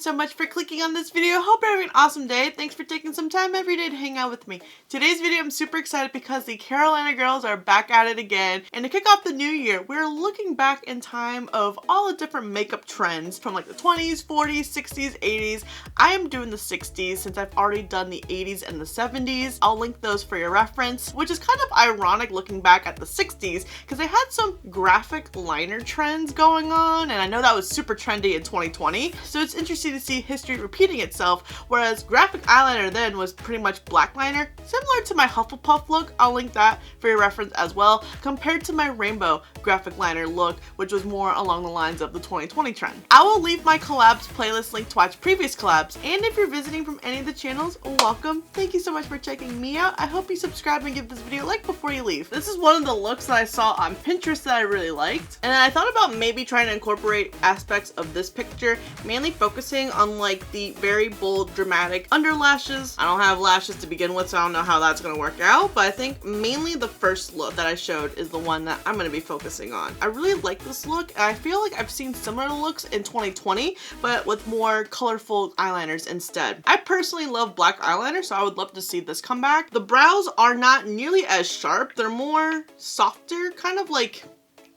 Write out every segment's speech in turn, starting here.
so much for clicking on this video. Hope you're having an awesome day. Thanks for taking some time every day to hang out with me. Today's video I'm super excited because the Carolina girls are back at it again. And to kick off the new year, we're looking back in time of all the different makeup trends from like the 20s, 40s, 60s, 80s. I am doing the 60s since I've already done the 80s and the 70s. I'll link those for your reference, which is kind of ironic looking back at the 60s because they had some graphic liner trends going on, and I know that was super trendy in 2020. So it's interesting to see history repeating itself, whereas graphic eyeliner then was pretty much black liner, similar to my Hufflepuff look. I'll link that for your reference as well, compared to my rainbow graphic liner look, which was more along the lines of the 2020 trend. I will leave my collabs playlist link to watch previous collabs, and if you're visiting from any of the channels, welcome. Thank you so much for checking me out. I hope you subscribe and give this video a like before you leave. This is one of the looks that I saw on Pinterest that I really liked, and I thought about maybe trying to incorporate aspects of this picture, mainly focusing on like the very bold dramatic under lashes. I don't have lashes to begin with, so I don't know how that's gonna work out, but I think mainly the first look that I showed is the one that I'm gonna be focusing on. I really like this look, and I feel like I've seen similar looks in 2020 but with more colorful eyeliners instead. I personally love black eyeliner, so I would love to see this come back. The brows are not nearly as sharp, they're more softer, kind of like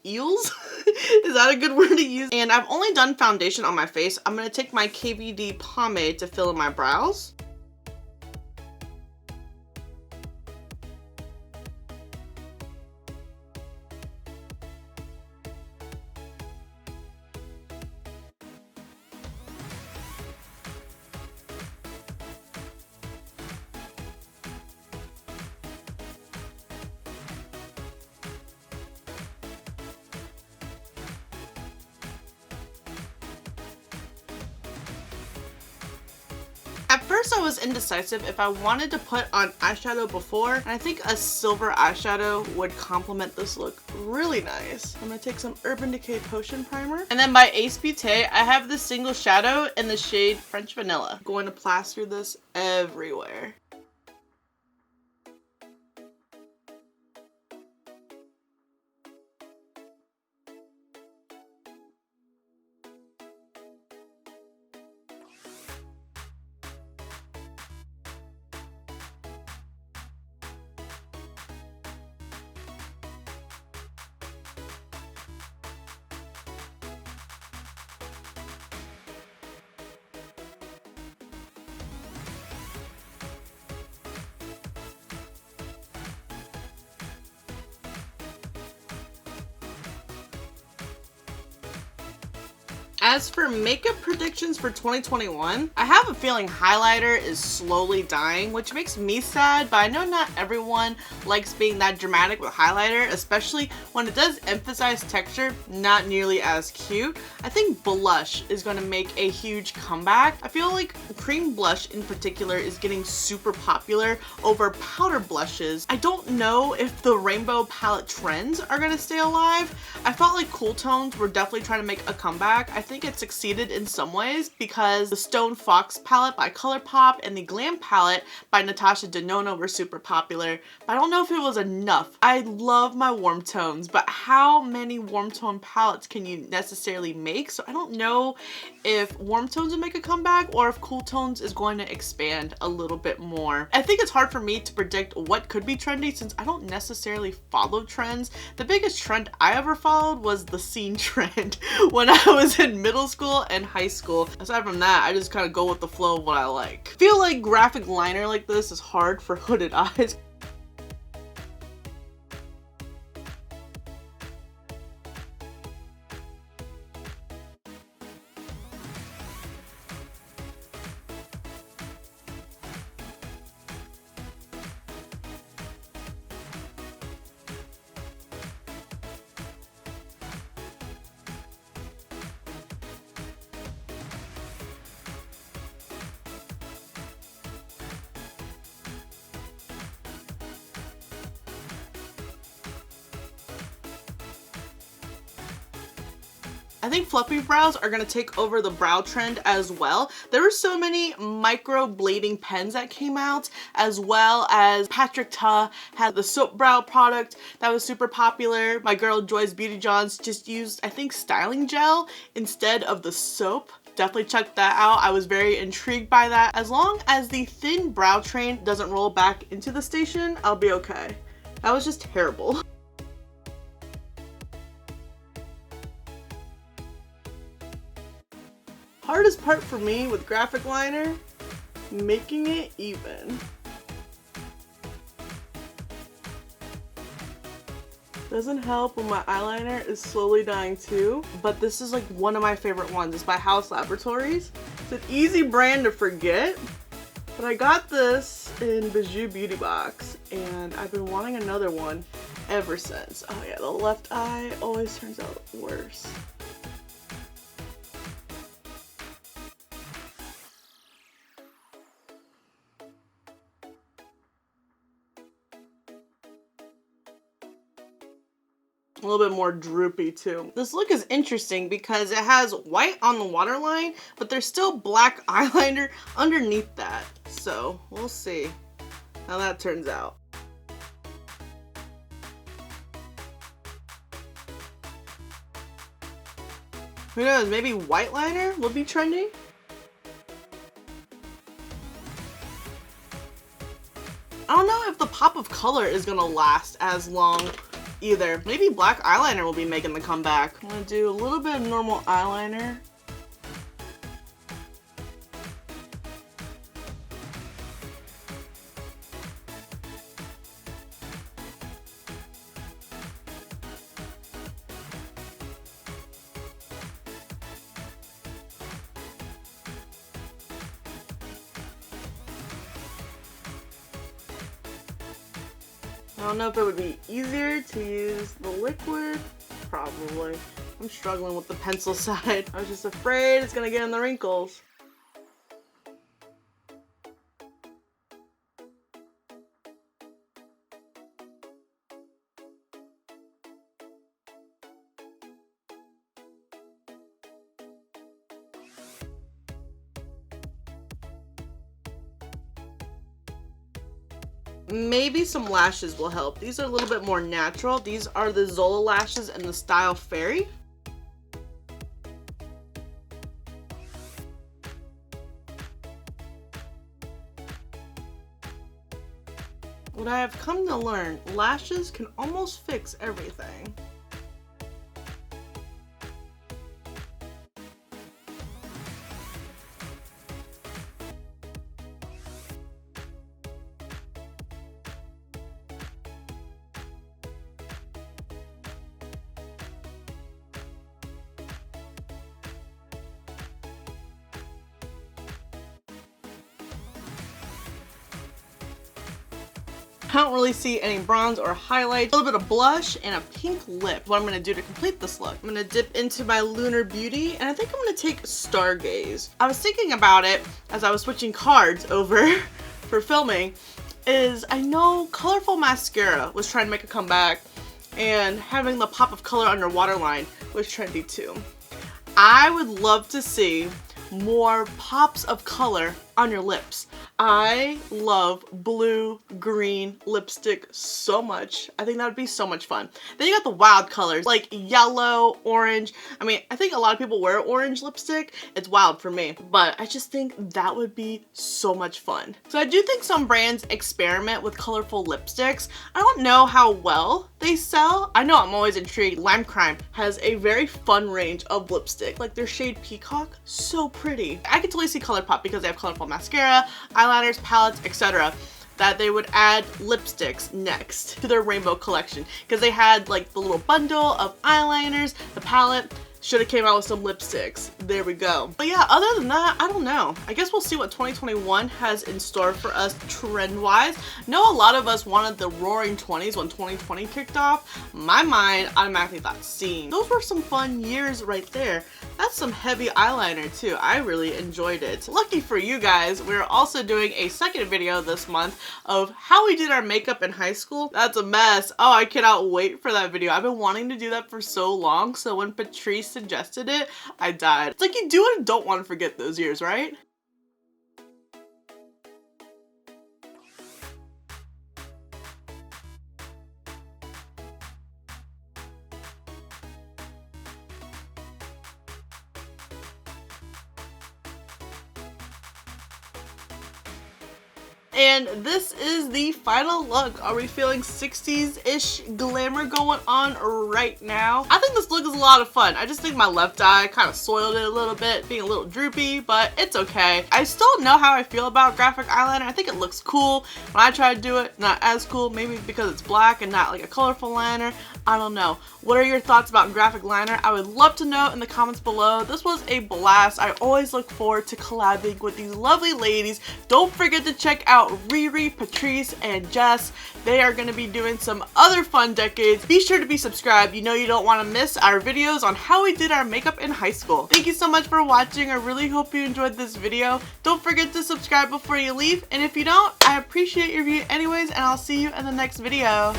eels. Is that a good word to use? And I've only done foundation on my face. I'm gonna take my KVD pomade to fill in my brows. At first I was indecisive if I wanted to put on eyeshadow before, and I think a silver eyeshadow would complement this look really nice. I'm gonna take some Urban Decay Potion Primer, and then by Ace Beauté I have this single shadow in the shade French Vanilla. I'm going to plaster this everywhere. As for makeup predictions for 2021, I have a feeling highlighter is slowly dying, which makes me sad, but I know not everyone likes being that dramatic with highlighter, especially when it does emphasize texture, not nearly as cute. I think blush is going to make a huge comeback. I feel like cream blush in particular is getting super popular over powder blushes. I don't know if the rainbow palette trends are going to stay alive. I felt like cool tones were definitely trying to make a comeback. I think it succeeded in some ways because the Stone Fox palette by ColourPop and the Glam palette by Natasha Denona were super popular, but I don't know if it was enough. I love my warm tones, but how many warm tone palettes can you necessarily make? So I don't know if warm tones will make a comeback or if cool tones is going to expand a little bit more. I think it's hard for me to predict what could be trendy since I don't necessarily follow trends. The biggest trend I ever followed was the scene trend when I was in middle school and high school. Aside from that, I just kind of go with the flow of what I like. I feel like graphic liner like this is hard for hooded eyes. I think fluffy brows are gonna take over the brow trend as well. There were so many micro blading pens that came out, as well as Patrick Ta had the soap brow product that was super popular. My girl Joy's Beauty Johns just used, I think, styling gel instead of the soap Definitely check that out. I was very intrigued by that. As long as the thin brow train doesn't roll back into the station, I'll be okay. That was just terrible. Hardest part for me with graphic liner, making it even. Doesn't help when my eyeliner is slowly dying too, but this is like one of my favorite ones. It's by House Laboratories. It's an easy brand to forget, but I got this in Bijou Beauty Box and I've been wanting another one ever since. Oh yeah, the left eye always turns out worse. A little bit more droopy too. This look is interesting because it has white on the waterline, but there's still black eyeliner underneath that. So we'll see how that turns out. Who knows, maybe white liner will be trending? I don't know if the pop of color is gonna last as long either. Maybe black eyeliner will be making the comeback. I'm gonna do a little bit of normal eyeliner. I don't know if it would be easier to use the liquid. Probably. I'm struggling with the pencil side. I was just afraid it's gonna get in the wrinkles. Maybe some lashes will help. These are a little bit more natural. These are the Zola lashes in the style Fairy. What I have come to learn, lashes can almost fix everything. I don't really see any bronze or highlight. A little bit of blush and a pink lip. What I'm gonna do to complete this look, I'm gonna dip into my Lunar Beauty and I think I'm gonna take Stargaze. I was thinking about it as I was switching cards over for filming, is I know colorful mascara was trying to make a comeback and having the pop of color on your waterline was trendy too. I would love to see more pops of color on your lips. I love blue, green lipstick so much. I think that would be so much fun. Then you got the wild colors like yellow, orange. I mean, I think a lot of people wear orange lipstick. It's wild for me, but I just think that would be so much fun. So I do think some brands experiment with colorful lipsticks. I don't know how well they sell. I know I'm always intrigued. Lime Crime has a very fun range of lipstick, like their shade Peacock, so pretty. I can totally see ColourPop because they have colorful mascara, eyeliners, palettes, etc. that they would add lipsticks next to their rainbow collection because they had like the little bundle of eyeliners, the palette. Should have came out with some lipsticks. There we go. But yeah, other than that, I don't know. I guess we'll see what 2021 has in store for us trend-wise. I know a lot of us wanted the roaring 20s when 2020 kicked off. My mind automatically thought scene. Those were some fun years right there. That's some heavy eyeliner too. I really enjoyed it. Lucky for you guys, we're also doing a second video this month of how we did our makeup in high school. That's a mess. Oh, I cannot wait for that video. I've been wanting to do that for so long, so when Patrice suggested it, I died. It's like you do and don't want to forget those years, right? And this is the final look. Are we feeling 60s-ish glamour going on right now? I think this look is a lot of fun. I just think my left eye kind of soiled it a little bit, being a little droopy, but it's okay. I still know how I feel about graphic eyeliner. I think it looks cool. When I try to do it, not as cool, maybe because it's black and not like a colorful liner. I don't know. What are your thoughts about graphic liner? I would love to know in the comments below. This was a blast. I always look forward to collabing with these lovely ladies. Don't forget to check out Riri, Patrice, and Jess. They are going to be doing some other fun decades. Be sure to be subscribed. You know you don't want to miss our videos on how we did our makeup in high school. Thank you so much for watching. I really hope you enjoyed this video. Don't forget to subscribe before you leave. And if you don't, I appreciate your view anyways, and I'll see you in the next video.